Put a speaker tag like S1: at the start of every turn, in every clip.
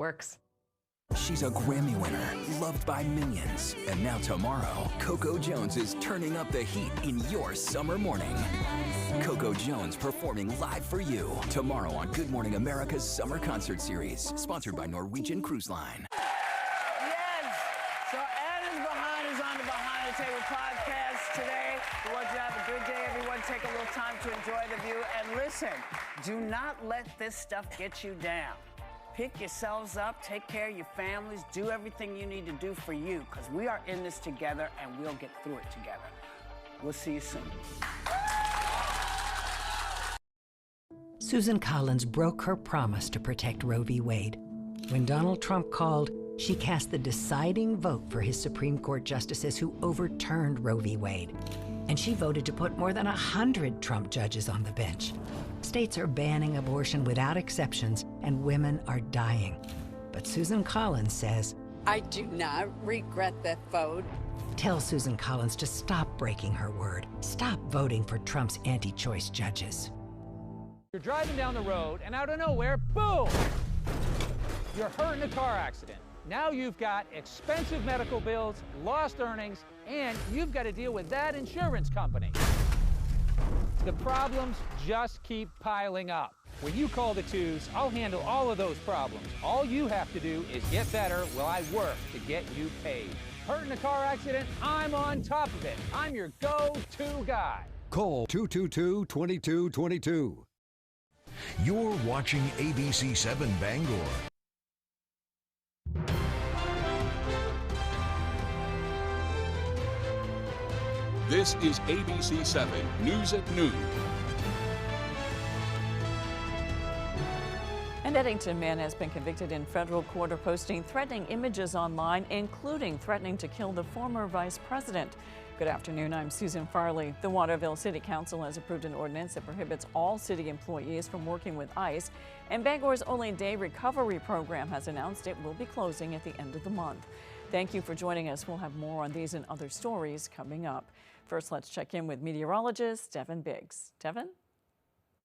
S1: Works.
S2: She's a Grammy winner, loved by millions. And now tomorrow, Coco Jones is turning up the heat in your summer morning. Coco Jones performing live for you tomorrow on Good Morning America's Summer Concert Series, sponsored by Norwegian Cruise Line.
S3: Yes! So Ed is on the Behind the Table podcast today. We want you to have a good day, everyone. Take a little time to enjoy the view. And listen, do not let this stuff get you down. Pick yourselves up, take care of your families, do everything you need to do for you, because we are in this together and we'll get through it together. We'll see you soon.
S4: Susan Collins broke her promise to protect Roe v. Wade. When Donald Trump called, she cast the deciding vote for his Supreme Court justices who overturned Roe v. Wade. And she voted to put more than 100 Trump judges on the bench. States are banning abortion without exceptions, and women are dying. But Susan Collins says,
S5: I do not regret that vote.
S4: Tell Susan Collins to stop breaking her word. Stop voting for Trump's anti-choice judges.
S6: You're driving down the road, and out of nowhere, boom! You're hurt in a car accident. Now you've got expensive medical bills, lost earnings, and you've got to deal with that insurance company. The problems just keep piling up. When you call the twos, I'll handle all of those problems. All you have to do is get better while I work to get you paid. Hurt in a car accident? I'm on top of it. I'm your go-to guy.
S7: Call 222-2222.
S8: You're watching ABC 7 Bangor.
S9: This is ABC 7 News at Noon.
S10: An Eddington man has been convicted in federal court of posting threatening images online, including threatening to kill the former vice president. Good afternoon, I'm Susan Farley. The Waterville City Council has approved an ordinance that prohibits all city employees from working with ICE, and Bangor's Only Day Recovery Program has announced it will be closing at the end of the month. Thank you for joining us. We'll have more on these and other stories coming up. First, let's check in with meteorologist Devin Biggs. Devin?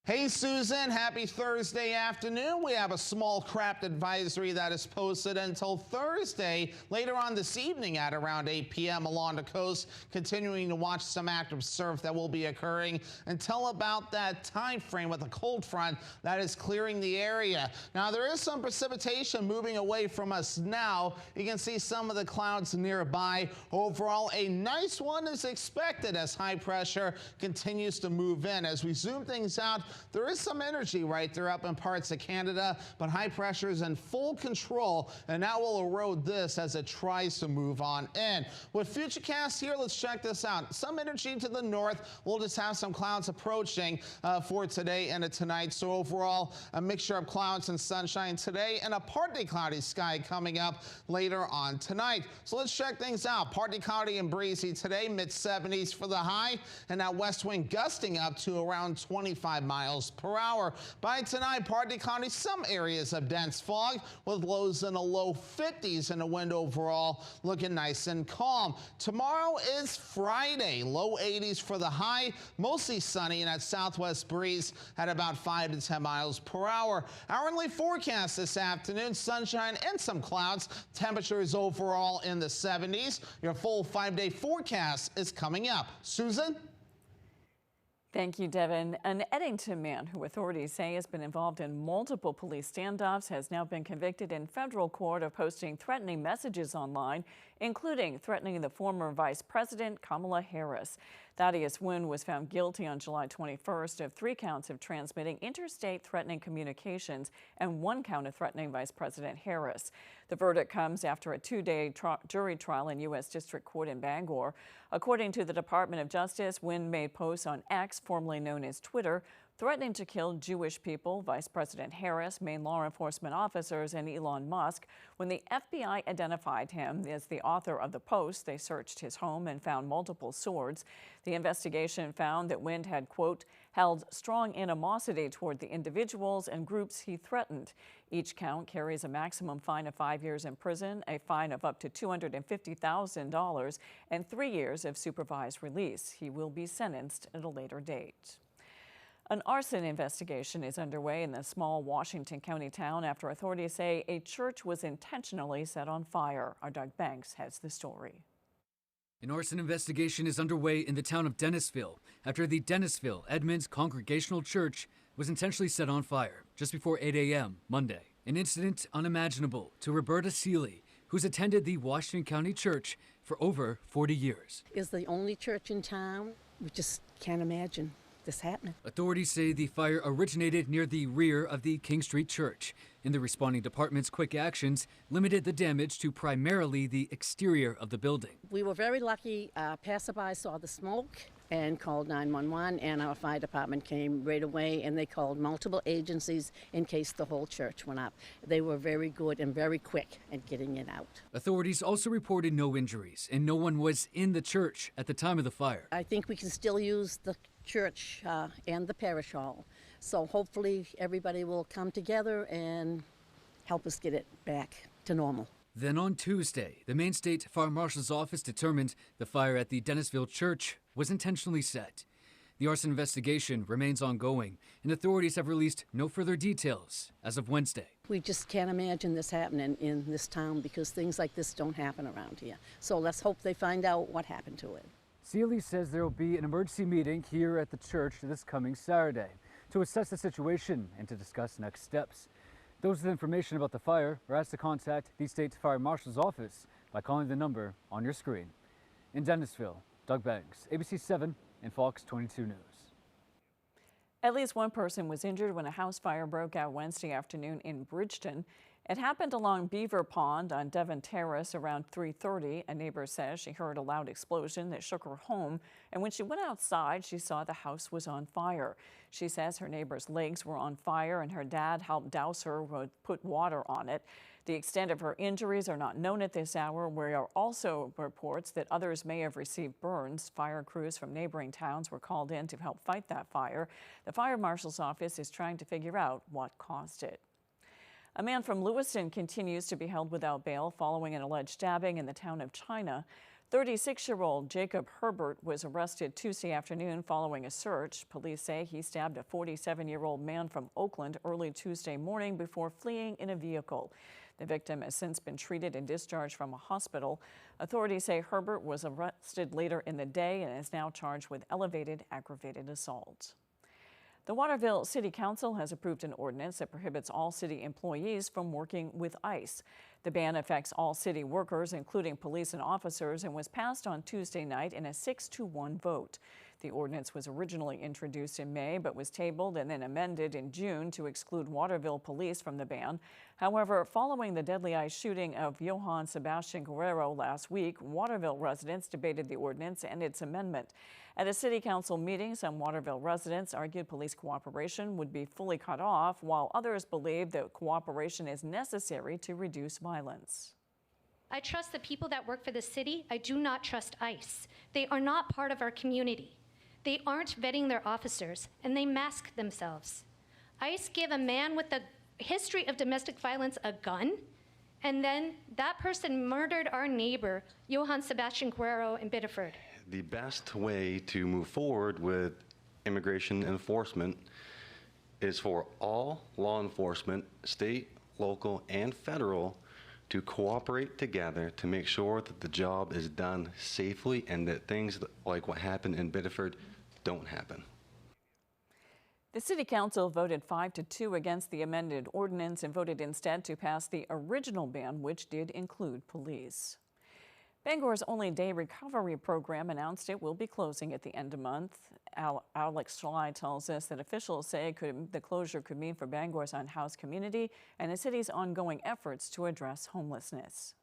S11: Hey Susan, happy Thursday afternoon. We have a small craft advisory that is posted until Thursday, later on this evening at around 8 p.m. along the coast, continuing to watch some active surf that will be occurring until about that time frame with a cold front that is clearing the area. Now there is some precipitation moving away from us now. You can see some of the clouds nearby. Overall, a nice one is expected as high pressure continues to move in. As we zoom things out, there is some energy right there up in parts of Canada, but high pressure is in full control, and that will erode this as it tries to move on in. With Futurecast here, let's check this out. Some energy to the north. We'll just have some clouds approaching for today and tonight. So overall, a mixture of clouds and sunshine today, and a partly cloudy sky coming up later on tonight. So let's check things out. Partly cloudy and breezy today, mid-70s for the high, and that west wind gusting up to around 25 miles per hour. By tonight, partly cloudy, some areas of dense fog with lows in the low 50s and the wind overall looking nice and calm. Tomorrow is Friday, low 80s for the high, mostly sunny, and that southwest breeze at about 5 to 10 miles per hour. Hourly forecast this afternoon, sunshine and some clouds. Temperatures overall in the 70s. Your full 5-day forecast is coming up. Susan?
S10: Thank you, Devin. An Eddington man who authorities say has been involved in multiple police standoffs has now been convicted in federal court of posting threatening messages online, including threatening the former Vice President Kamala Harris. Thaddeus Wynn was found guilty on July 21st of 3 counts of transmitting interstate threatening communications and 1 count of threatening Vice President Harris. The verdict comes after a 2-day jury trial in U.S. District Court in Bangor. According to the Department of Justice, Wynn made posts on X, formerly known as Twitter, threatening to kill Jewish people, Vice President Harris, Maine law enforcement officers, and Elon Musk. When the FBI identified him as the author of the post, they searched his home and found multiple swords. The investigation found that Wynn had, quote, held strong animosity toward the individuals and groups he threatened. Each count carries a maximum fine of 5 years in prison, a fine of up to $250,000, and 3 years of supervised release. He will be sentenced at a later date. An arson investigation is underway in the small Washington County town after authorities say a church was intentionally set on fire. Our Doug Banks has the story.
S1: An arson investigation is underway in the town of Dennisville after the Dennisville Edmonds Congregational Church was intentionally set on fire just before 8 a.m. Monday. An incident unimaginable to Roberta Seeley, who's attended the Washington County Church for over 40 years.
S7: It's the only church in town. We just can't imagine this happening.
S1: Authorities say the fire originated near the rear of the King Street Church, and the responding department's quick actions limited the damage to primarily the exterior of the building.
S7: We were very lucky. Passerby saw the smoke and called 911, and our fire department came right away, and they called multiple agencies in case the whole church went up. They were very good and very quick at getting it out.
S1: Authorities also reported no injuries, and no one was in the church at the time of the fire.
S7: I think we can still use the church and the parish hall. So hopefully everybody will come together and help us get it back to normal.
S1: Then on Tuesday, the Maine State Fire Marshal's office determined the fire at the Dennisville Church was intentionally set. The arson investigation remains ongoing, and authorities have released no further details as of Wednesday.
S7: We just can't imagine this happening in this town because things like this don't happen around here. So let's hope they find out what happened to it.
S1: Seeley says there will be an emergency meeting here at the church this coming Saturday to assess the situation and to discuss next steps. Those with information about the fire are asked to contact the State Fire Marshal's office by calling the number on your screen. In Dennisville, Doug Banks, ABC 7 and Fox 22 News.
S10: At least one person was injured when a house fire broke out Wednesday afternoon in Bridgeton. It happened along Beaver Pond on Devon Terrace around 3:30. A neighbor says she heard a loud explosion that shook her home, and when she went outside, she saw the house was on fire. She says her neighbor's legs were on fire and her dad helped douse her with put water on it. The extent of her injuries are not known at this hour. There are also reports that others may have received burns. Fire crews from neighboring towns were called in to help fight that fire. The fire marshal's office is trying to figure out what caused it. A man from Lewiston continues to be held without bail following an alleged stabbing in the town of China. 36-year-old Jacob Herbert was arrested Tuesday afternoon following a search. Police say he stabbed a 47-year-old man from Oakland early Tuesday morning before fleeing in a vehicle. The victim has since been treated and discharged from a hospital. Authorities say Herbert was arrested later in the day and is now charged with elevated aggravated assault. The Waterville City Council has approved an ordinance that prohibits all city employees from working with ICE. The ban affects all city workers, including police and officers, and was passed on Tuesday night in a 6-1 vote. The ordinance was originally introduced in May, but was tabled and then amended in June to exclude Waterville police from the ban. However, following the deadly ICE shooting of Johann Sebastian Guerrero last week, Waterville residents debated the ordinance and its amendment. At a city council meeting, some Waterville residents argued police cooperation would be fully cut off, while others believe that cooperation is necessary to reduce violence.
S12: I trust the people that work for the city. I do not trust ICE. They are not part of our community. They aren't vetting their officers, and they mask themselves. ICE gave a man with a history of domestic violence a gun, and then that person murdered our neighbor, Johann Sebastian Guerrero in Biddeford.
S13: The best way to move forward with immigration enforcement is for all law enforcement, state, local, and federal, to cooperate together to make sure that the job is done safely and that things like what happened in Biddeford don't happen.
S10: The City Council voted 5-2 against the amended ordinance and voted instead to pass the original ban, which did include police. Bangor's only day recovery program announced it will be closing at the end of the month. Alex Schley tells us that officials say the closure could mean for Bangor's unhoused community and the city's ongoing efforts to address homelessness.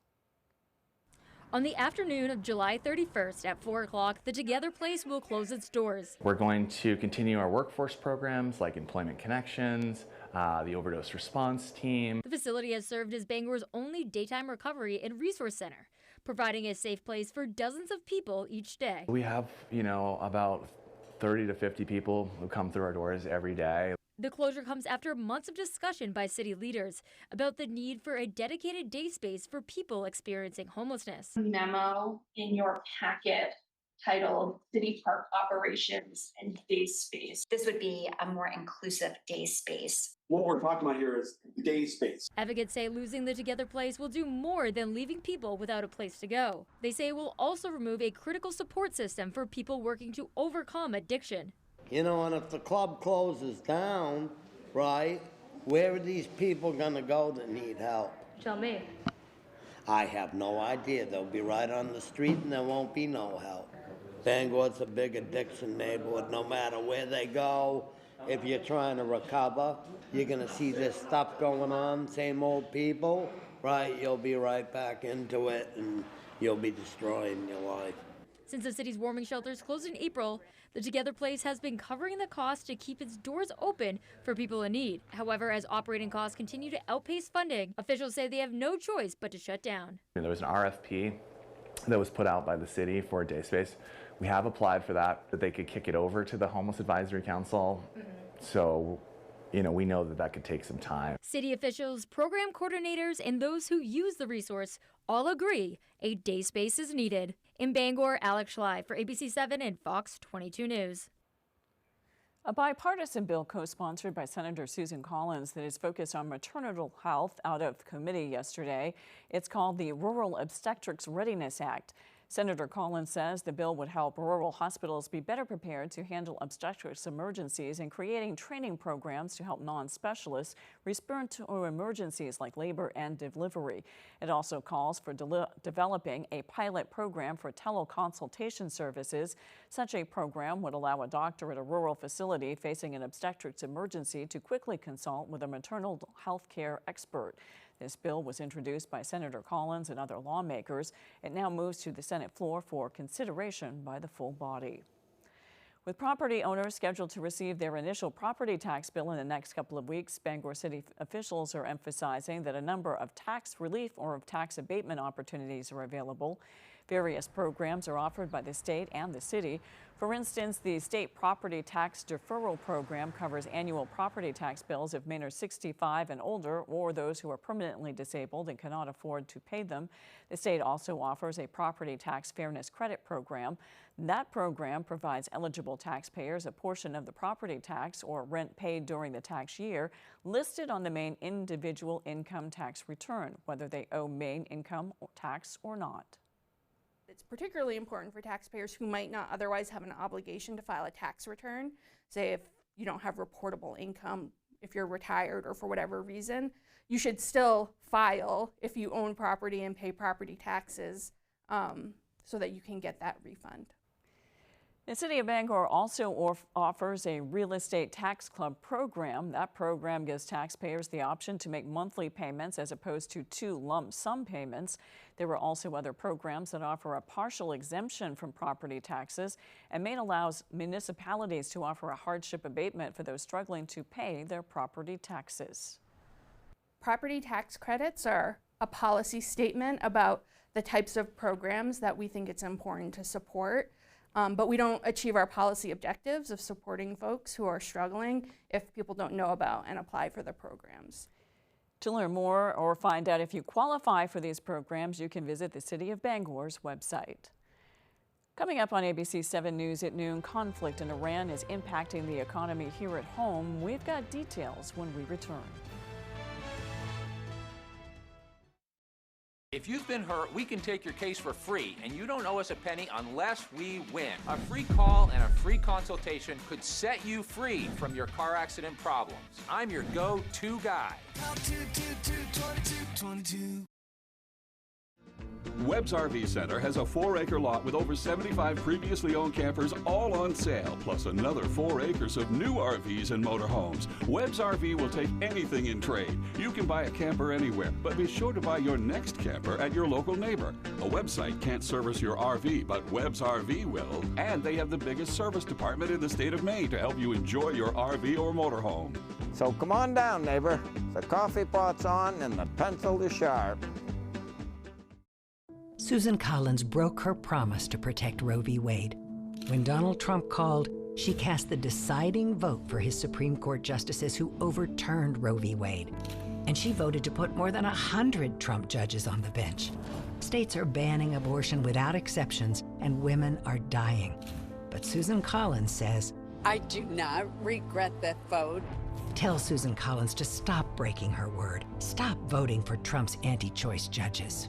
S14: On the afternoon of July 31st at 4 o'clock, the Together Place will close its doors.
S15: We're going to continue our workforce programs like Employment Connections, the Overdose Response Team.
S14: The facility has served as Bangor's only daytime recovery and resource center, providing a safe place for dozens of people each day.
S15: We have, about 30 to 50 people who come through our doors every day.
S14: The closure comes after months of discussion by city leaders about the need for a dedicated day space for people experiencing homelessness.
S16: A memo in your packet titled City Park Operations and Day Space.
S17: This would be a more inclusive day space.
S18: What we're talking about here is day space.
S14: Advocates say losing the Together Place will do more than leaving people without a place to go. They say it will also remove a critical support system for people working to overcome addiction.
S19: You know, and if the club closes down, right, where are these people gonna go that need help?
S12: Tell me.
S19: I have no idea. They'll be right on the street and there won't be no help. Bangor's a big addiction neighborhood. No matter where they go, if you're trying to recover, you're gonna see this stuff going on, same old people, right? You'll be right back into it and you'll be destroying your life.
S14: Since the city's warming shelters closed in April, the Together Place has been covering the cost to keep its doors open for people in need. However, as operating costs continue to outpace funding, officials say they have no choice but to shut down.
S15: There was an RFP that was put out by the city for a day space. We have applied for that they could kick it over to the Homeless Advisory Council. So, you know, we know that that could take some time.
S14: City officials, program coordinators, and those who use the resource all agree a day space is needed. In Bangor, Alex Schley for ABC7 and Fox 22 News.
S10: A bipartisan bill co-sponsored by Senator Susan Collins that is focused on maternal health out of committee yesterday. It's called the Rural Obstetrics Readiness Act. Senator Collins says the bill would help rural hospitals be better prepared to handle obstetrics emergencies and creating training programs to help non-specialists respond to emergencies like labor and delivery. It also calls for developing a pilot program for teleconsultation services. Such a program would allow a doctor at a rural facility facing an obstetrics emergency to quickly consult with a maternal health care expert. This bill was introduced by Senator Collins and other lawmakers. It now moves to the Senate floor for consideration by the full body. With property owners scheduled to receive their initial property tax bill in the next couple of weeks, Bangor City officials are emphasizing that a number of tax relief or of tax abatement opportunities are available. Various programs are offered by the state and the city. For instance, the state property tax deferral program covers annual property tax bills if men are 65 and older or those who are permanently disabled and cannot afford to pay them. The state also offers a property tax fairness credit program. That program provides eligible taxpayers a portion of the property tax or rent paid during the tax year listed on the main individual income tax return, whether they owe main income tax or not.
S20: It's particularly important for taxpayers who might not otherwise have an obligation to file a tax return. Say if you don't have reportable income, if you're retired or for whatever reason, you should still file if you own property and pay property taxes so that you can get that refund.
S10: The City of Bangor also offers a real estate tax club program. That program gives taxpayers the option to make monthly payments as opposed to 2 lump sum payments. There are also other programs that offer a partial exemption from property taxes, and Maine allows municipalities to offer a hardship abatement for those struggling to pay their property taxes.
S20: Property tax credits are a policy statement about the types of programs that we think it's important to support. But we don't achieve our policy objectives of supporting folks who are struggling if people don't know about and apply for the programs.
S10: To learn more or find out if you qualify for these programs, you can visit the City of Bangor's website. Coming up on ABC 7 News at noon, conflict in Iran is impacting the economy here at home. We've got details when we return.
S6: If you've been hurt, we can take your case for free, and you don't owe us a penny unless we win. A free call and a free consultation could set you free from your car accident problems. I'm your go-to guy.
S9: Webb's RV Center has a 4-acre lot with over 75 previously owned campers all on sale, plus another 4 acres of new RVs and motorhomes. Webb's RV will take anything in trade. You can buy a camper anywhere, but be sure to buy your next camper at your local neighbor. A website can't service your RV, but Webb's RV will. And they have the biggest service department in the state of Maine to help you enjoy your RV or motorhome.
S21: So come on down, neighbor. The coffee pot's on and the pencil is sharp.
S4: Susan Collins broke her promise to protect Roe v. Wade. When Donald Trump called, she cast the deciding vote for his Supreme Court justices who overturned Roe v. Wade. And she voted to put more than 100 Trump judges on the bench. States are banning abortion without exceptions, and women are dying. But Susan Collins says,
S5: I do not regret that vote.
S4: Tell Susan Collins to stop breaking her word. Stop voting for Trump's anti-choice judges.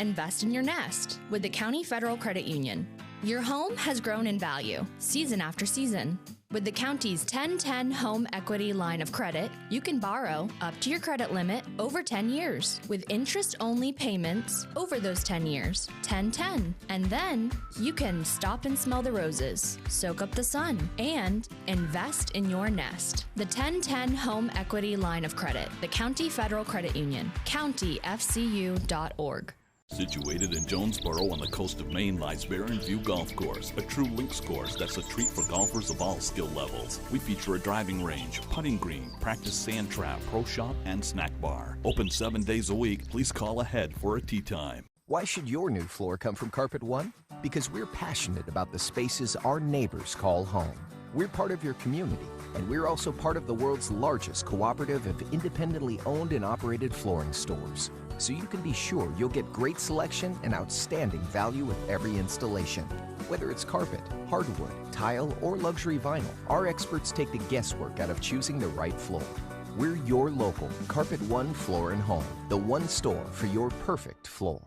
S2: Invest in your nest with the County Federal Credit Union. Your home has grown in value season after season. With the county's 10-10 Home Equity Line of Credit, you can borrow up to your credit limit over 10 years with interest-only payments over those 10 years, 10-10. And then you can stop and smell the roses, soak up the sun, and invest in your nest. The 10-10 Home Equity Line of Credit, the County Federal Credit Union, countyfcu.org.
S22: Situated in Jonesboro on the coast of Maine lies Barren View Golf Course, a true links course that's a treat for golfers of all skill levels. We feature a driving range, putting green, practice sand trap, pro shop, and snack bar. Open 7 days a week. Please call ahead for a tee time.
S23: Why should your new floor come from Carpet One? Because we're passionate about the spaces our neighbors call home. We're part of your community, and we're also part of the world's largest cooperative of independently owned and operated flooring stores. So you can be sure you'll get great selection and outstanding value with every installation. Whether it's carpet, hardwood, tile, or luxury vinyl, our experts take the guesswork out of choosing the right floor. We're your local Carpet One Floor and Home, the one store for your perfect floor.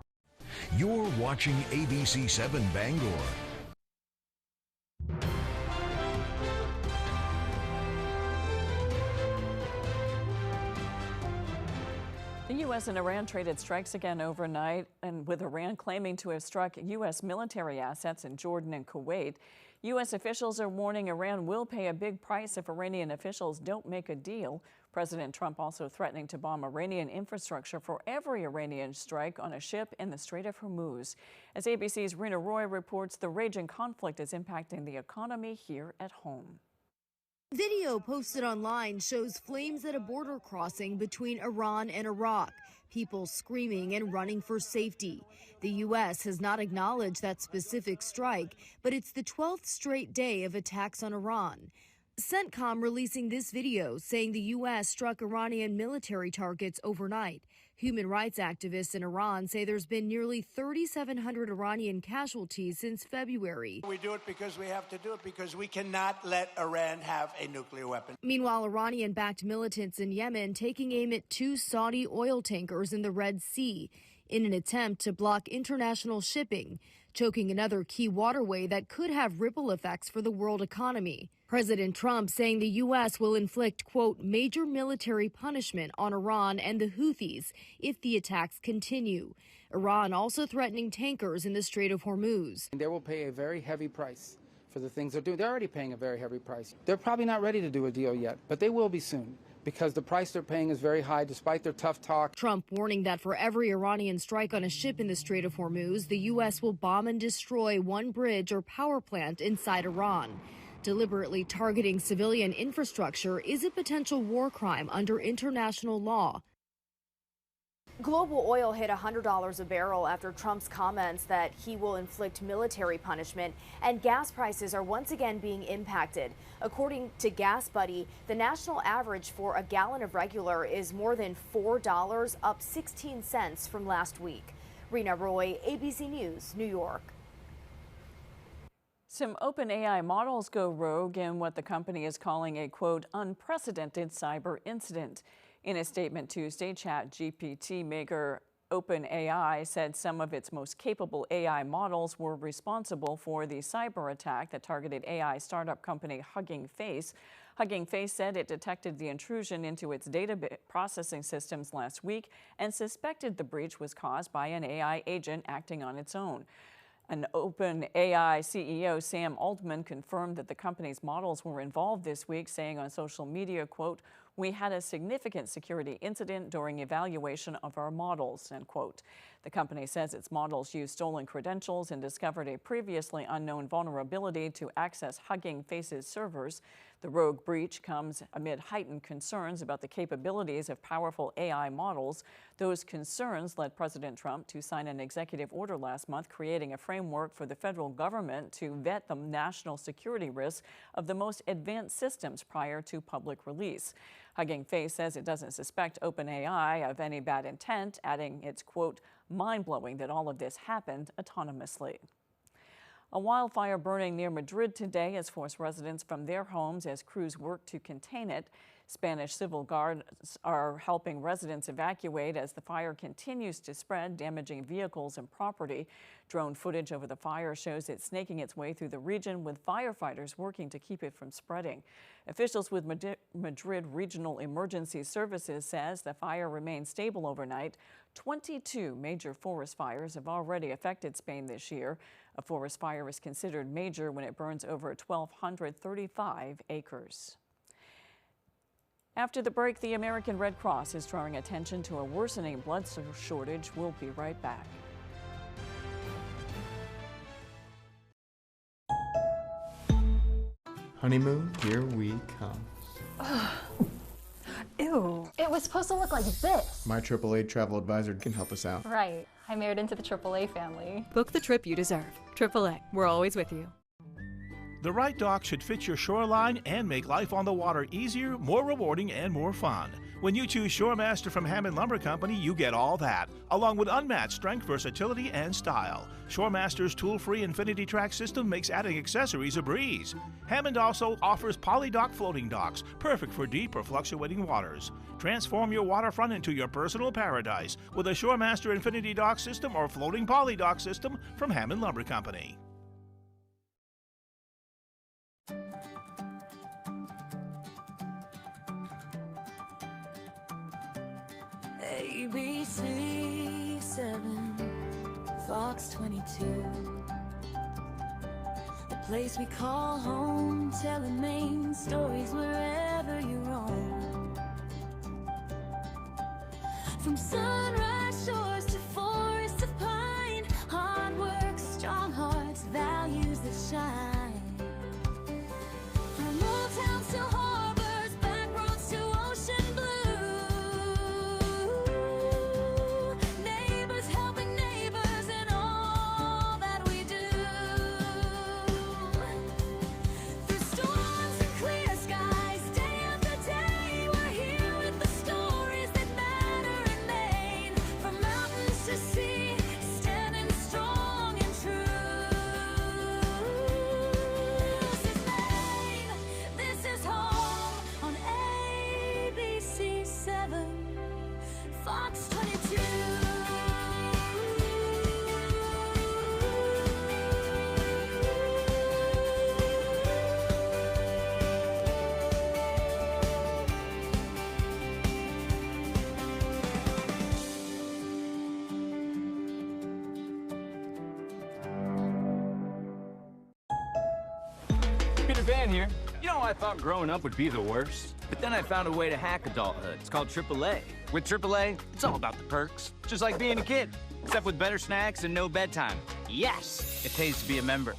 S8: You're watching ABC 7 Bangor.
S10: The U.S. and Iran traded strikes again overnight, and with Iran claiming to have struck U.S. military assets in Jordan and Kuwait. U.S. officials are warning Iran will pay a big price if Iranian officials don't make a deal. President Trump also threatening to bomb Iranian infrastructure for every Iranian strike on a ship in the Strait of Hormuz. As ABC's Rena Roy reports, the raging conflict is impacting the economy here at home.
S24: Video posted online shows flames at a border crossing between Iran and Iraq. People screaming and running for safety. The U.S. has not acknowledged that specific strike, but it's the 12th straight day of attacks on Iran. CENTCOM releasing this video saying the U.S. struck Iranian military targets overnight. Human rights activists in Iran say there's been nearly 3,700 Iranian casualties since February.
S25: We do it because we have to do it because we cannot let Iran have a nuclear weapon.
S24: Meanwhile, Iranian-backed militants in Yemen taking aim at 2 Saudi oil tankers in the Red Sea in an attempt to block international shipping, choking another key waterway that could have ripple effects for the world economy. President Trump saying the U.S. will inflict, quote, major military punishment on Iran and the Houthis if the attacks continue. Iran also threatening tankers in the Strait of Hormuz.
S26: They will pay a very heavy price for the things they're doing. They're already paying a very heavy price. They're probably not ready to do a deal yet, but they will be soon, because the price they're paying is very high despite their tough talk.
S24: Trump warning that for every Iranian strike on a ship in the Strait of Hormuz, the U.S. will bomb and destroy one bridge or power plant inside Iran. Deliberately targeting civilian infrastructure is a potential war crime under international law.
S27: Global oil hit $100 a barrel after Trump's comments that he will inflict military punishment, and gas prices are once again being impacted. According to Gas Buddy, the national average for a gallon of regular is more than $4, up 16 cents from last week. Rena Roy, ABC News, New York.
S10: Some OpenAI models go rogue in what the company is calling a, quote, unprecedented cyber incident. In a statement Tuesday, ChatGPT maker OpenAI said some of its most capable AI models were responsible for the cyber attack that targeted AI startup company Hugging Face. Hugging Face said it detected the intrusion into its data processing systems last week and suspected the breach was caused by an AI agent acting on its own. An OpenAI CEO, Sam Altman, confirmed that the company's models were involved this week, saying on social media, quote, we had a significant security incident during evaluation of our models, end quote. The company says its models used stolen credentials and discovered a previously unknown vulnerability to access Hugging Face's servers. The rogue breach comes amid heightened concerns about the capabilities of powerful AI models. Those concerns led President Trump to sign an executive order last month creating a framework for the federal government to vet the national security risks of the most advanced systems prior to public release. Hugging Face says it doesn't suspect OpenAI of any bad intent, adding it's, quote, Mind-blowing that all of this happened autonomously. A wildfire burning near Madrid today has forced residents from their homes as crews work to contain it. Spanish civil guards are helping residents evacuate as the fire continues to spread, damaging vehicles and property. Drone footage over the fire shows it snaking its way through the region, with firefighters working to keep it from spreading. Officials with Madrid Regional Emergency Services says the fire remains stable overnight. 22 major forest fires have already affected Spain this year. A forest fire is considered major when it burns over 1,235 acres. After the break, the American Red Cross is drawing attention to a worsening blood shortage. We'll be right back.
S1: Honeymoon, here we come.
S3: Ew. It was supposed to look like this.
S1: My AAA travel advisor can help us out.
S3: Right. I married into the AAA family.
S7: Book the trip you deserve. AAA, we're always with you.
S11: The right dock should fit your shoreline and make life on the water easier, more rewarding, and more fun. When you choose Shoremaster from Hammond Lumber Company, you get all that, along with unmatched strength, versatility, and style. Shoremaster's tool-free Infinity Track system makes adding accessories a breeze. Hammond also offers polydock floating docks, perfect for deep or fluctuating waters. Transform your waterfront into your personal paradise with a Shoremaster Infinity Dock system or floating polydock system from Hammond Lumber Company.
S13: ABC 7, Fox 22. The place we call home, telling main stories wherever you roam. From sunrise shores to forests of pine, hard work, strong hearts, values that shine. From old towns to harbors, back roads to ocean blue. Fox 22.
S16: Peter Van here. You know, I thought growing up would be the worst, but then I found a way to hack adulthood. It's called AAA. With AAA, it's all about the perks, just like being a kid, except with better snacks and no bedtime. Yes, it pays to be a member.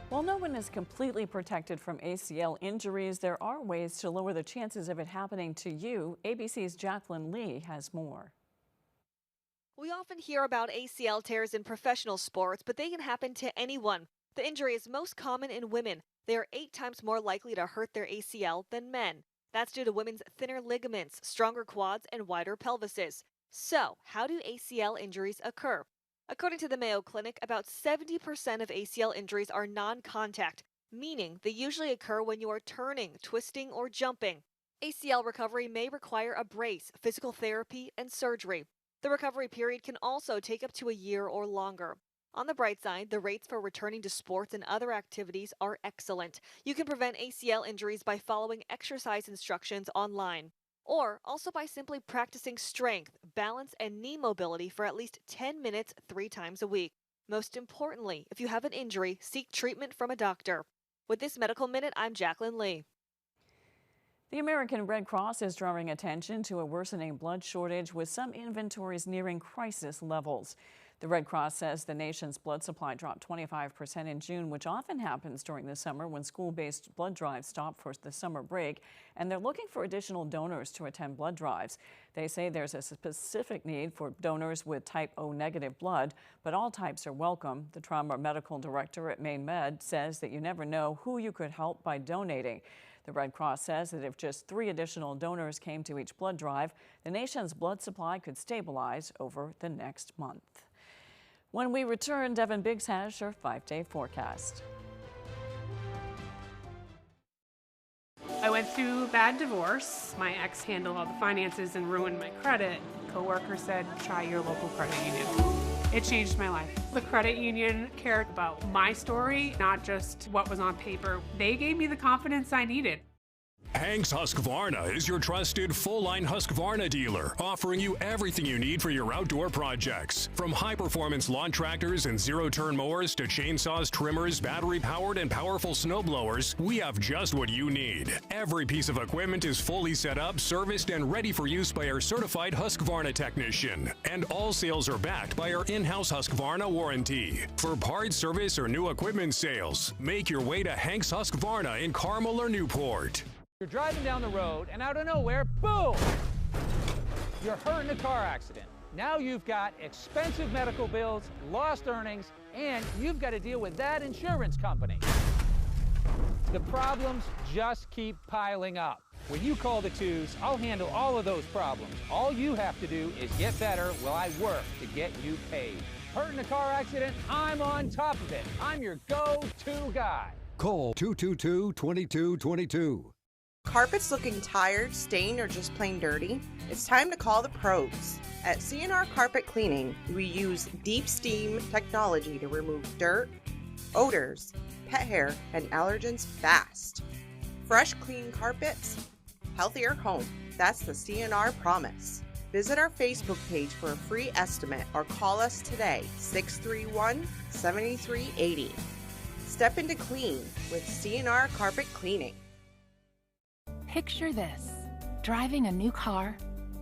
S10: While no one is completely protected from ACL injuries, there are ways to lower the chances of it happening to you. ABC's Jacqueline Lee has more.
S17: We often hear about ACL tears in professional sports, but they can happen to anyone. The injury is most common in women. They are 8 times more likely to hurt their ACL than men. That's due to women's thinner ligaments, stronger quads, and wider pelvises. So, how do ACL injuries occur? According to the Mayo Clinic, about 70% of ACL injuries are non-contact, meaning they usually occur when you are turning, twisting, or jumping. ACL recovery may require a brace, physical therapy, and surgery. The recovery period can also take up to a year or longer. On the bright side, the rates for returning to sports and other activities are excellent. You can prevent ACL injuries by following exercise instructions online, or also by simply practicing strength, balance, and knee mobility for at least 10 minutes 3 times a week. Most importantly, if you have an injury, seek treatment from a doctor. With this Medical Minute, I'm Jacqueline Lee.
S10: The American Red Cross is drawing attention to a worsening blood shortage with some inventories nearing crisis levels. The Red Cross says the nation's blood supply dropped 25% in June, which often happens during the summer when school-based blood drives stop for the summer break, and they're looking for additional donors to attend blood drives. They say there's a specific need for donors with type O negative blood, but all types are welcome. The trauma medical director at Maine Med says that you never know who you could help by donating. The Red Cross says that if just 3 additional donors came to each blood drive, the nation's blood supply could stabilize over the next month. When we return, Devin Biggs has your 5-day forecast.
S6: I went through a bad divorce. My ex handled all the finances and ruined my credit. A coworker said, try your local credit union. It changed my life. The credit union cared about my story, not just what was on paper. They gave me the confidence I needed.
S12: Hank's Husqvarna is your trusted full-line Husqvarna dealer, offering you everything you need for your outdoor projects. From high-performance lawn tractors and zero-turn mowers to chainsaws, trimmers, battery-powered and powerful snowblowers, we have just what you need. Every piece of equipment is fully set up, serviced, and ready for use by our certified Husqvarna technician. And all sales are backed by our in-house Husqvarna warranty. For parts, service, or new equipment sales, make your way to Hank's Husqvarna in Carmel or Newport.
S14: You're driving down the road, and out of nowhere, boom! You're hurt in a car accident. Now you've got expensive medical bills, lost earnings, and you've got to deal with that insurance company. The problems just keep piling up. When you call the twos, I'll handle all of those problems. All you have to do is get better while I work to get you paid. Hurt in a car accident? I'm on top of it. I'm your go-to guy.
S15: Call 222-2222.
S18: Carpets looking tired, stained, or just plain dirty? It's time to call the pros. At C&R Carpet Cleaning, we use deep steam technology to remove dirt, odors, pet hair, and allergens fast. Fresh, clean carpets, healthier home. That's the C&R promise. Visit our Facebook page for a free estimate or call us today, 631-7380. Step into clean with C&R Carpet Cleaning.
S19: Picture this: driving a new car,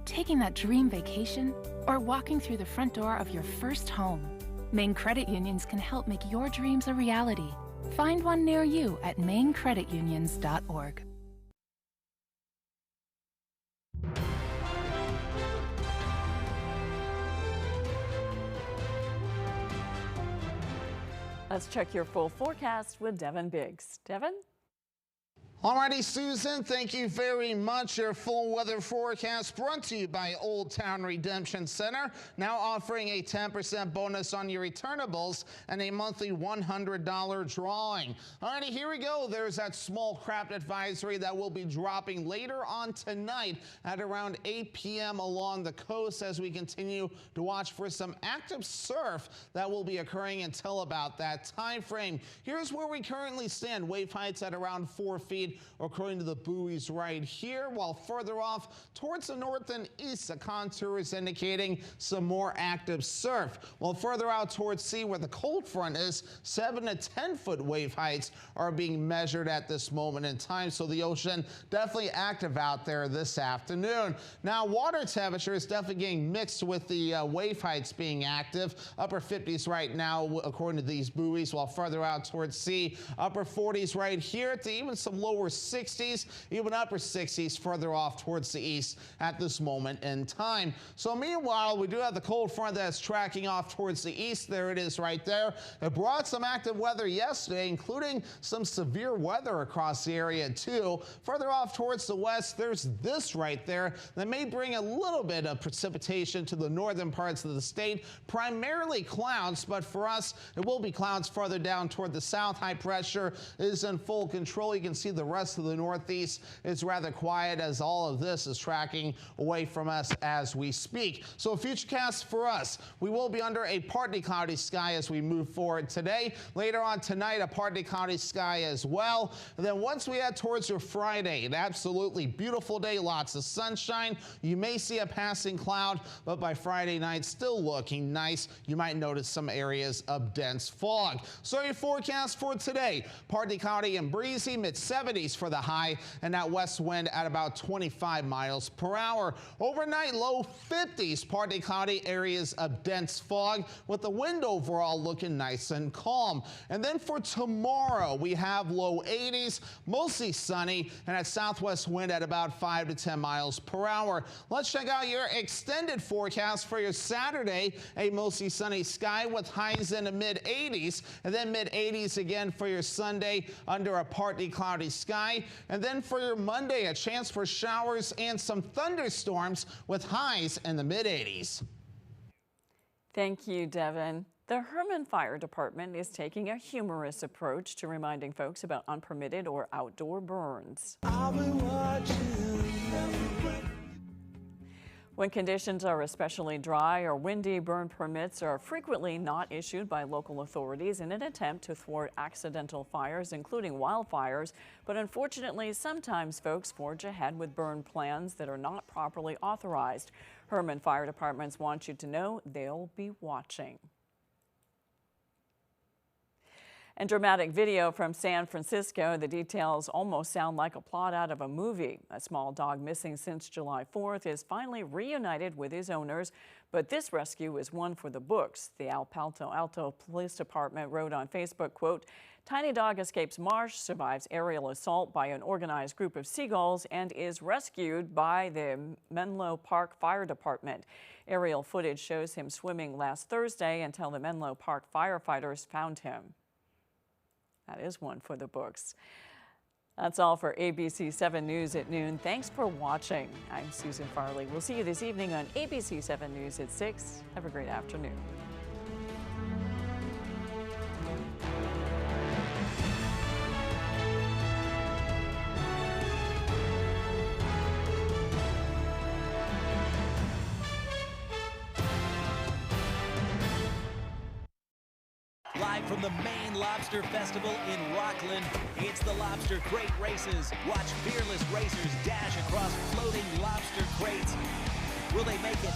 S19: taking that dream vacation, or walking through the front door of your first home. Maine Credit Unions can help make your dreams a reality. Find one near you at mainecreditunions.org.
S10: Let's check your full forecast with Devin Biggs. Devin?
S20: Alrighty, Susan, thank you very much. Your full weather forecast brought to you by Old Town Redemption Center, now offering a 10% bonus on your returnables and a monthly $100 drawing. Alrighty, here we go. There's that small craft advisory that will be dropping later on tonight at around 8 p.m. along the coast as we continue to watch for some active surf that will be occurring until about that time frame. Here's where we currently stand. Wave heights at around 4 feet. According to the buoys right here, while further off towards the north and east, the contour is indicating some more active surf. While further out towards sea where the cold front is, 7 to 10 foot wave heights are being measured at this moment in time. So the ocean definitely active out there this afternoon. Now water temperature is definitely getting mixed with the wave heights being active. Upper 50s right now according to these buoys, while further out towards sea, upper 40s right here to even some lower 60s, even upper 60s further off towards the east at this moment in time. So meanwhile, we do have the cold front that's tracking off towards the east. There it is right there. It brought some active weather yesterday, including some severe weather across the area too. Further off towards the west, there's this right there that may bring a little bit of precipitation to the northern parts of the state. Primarily clouds, but for us, it will be clouds further down toward the south. High pressure is in full control. You can see the rest of the northeast is rather quiet as all of this is tracking away from us as we speak. So futurecast for us, we will be under a partly cloudy sky as we move forward today. Later on tonight, a partly cloudy sky as well. And then once we head towards your Friday, an absolutely beautiful day, lots of sunshine. You may see a passing cloud, but by Friday night, still looking nice. You might notice some areas of dense fog. So your forecast for today, partly cloudy and breezy, mid-70s. 70s for the high, and that west wind at about 25 miles per hour. Overnight, low 50s, partly cloudy, areas of dense fog, with the wind overall looking nice and calm. And then for tomorrow, we have low 80s, mostly sunny, and a southwest wind at about 5 to 10 miles per hour. Let's check out your extended forecast for your Saturday. A mostly sunny sky with highs in the mid-80s, and then mid-80s again for your Sunday under a partly cloudy sky. And then for your Monday, a chance for showers and some thunderstorms with highs in the mid-80s.
S10: Thank you, Devin. The Herman Fire Department is taking a humorous approach to reminding folks about unpermitted or outdoor burns. When conditions are especially dry or windy, burn permits are frequently not issued by local authorities in an attempt to thwart accidental fires, including wildfires. But unfortunately, sometimes folks forge ahead with burn plans that are not properly authorized. Herman Fire Departments want you to know they'll be watching. And dramatic video from San Francisco. The details almost sound like a plot out of a movie. A small dog missing since July 4th is finally reunited with his owners, but this rescue is one for the books. The El Palo Alto Police Department wrote on Facebook, quote, "Tiny dog escapes marsh, survives aerial assault by an organized group of seagulls, and is rescued by the Menlo Park Fire Department." Aerial footage shows him swimming last Thursday until the Menlo Park firefighters found him. That is one for the books. That's all for ABC 7 News at noon. Thanks for watching. I'm Susan Farley. We'll see you this evening on ABC 7 News at 6. Have a great afternoon.
S2: Live from the Maine Lobster Festival in Rockland, it's the Lobster Crate Races. Watch fearless racers dash across floating lobster crates. Will they make it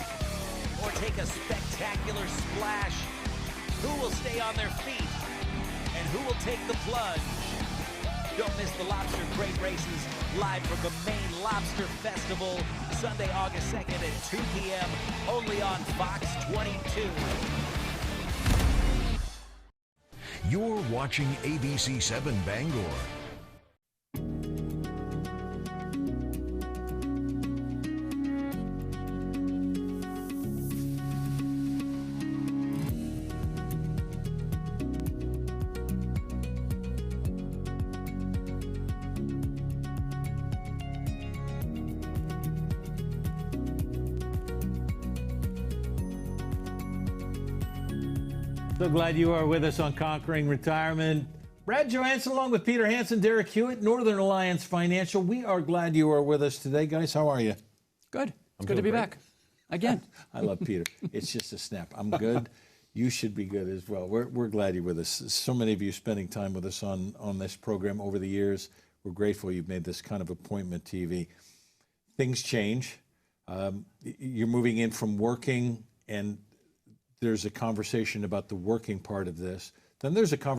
S2: or take a spectacular splash? Who will stay on their feet and who will take the plunge? Don't miss the Lobster Crate Races live from the Maine Lobster Festival, Sunday, August 2nd at 2 p.m. only on Fox 22.
S8: You're watching ABC 7 Bangor.
S4: So glad you are with us on Conquering Retirement. Brad Johansson along with Peter Hansen, Derek Hewitt, Northern Alliance Financial. We are glad you are with us today. Guys, how are you?
S5: Good. It's good to be back. Again.
S4: I love Peter. It's just a snap. I'm good. You should be good as well. We're glad you're with us. So many of you spending time with us on this program over the years. We're grateful you've made this kind of appointment TV. Things change. You're moving in from working, and there's a conversation about the working part of this. Then there's a conversation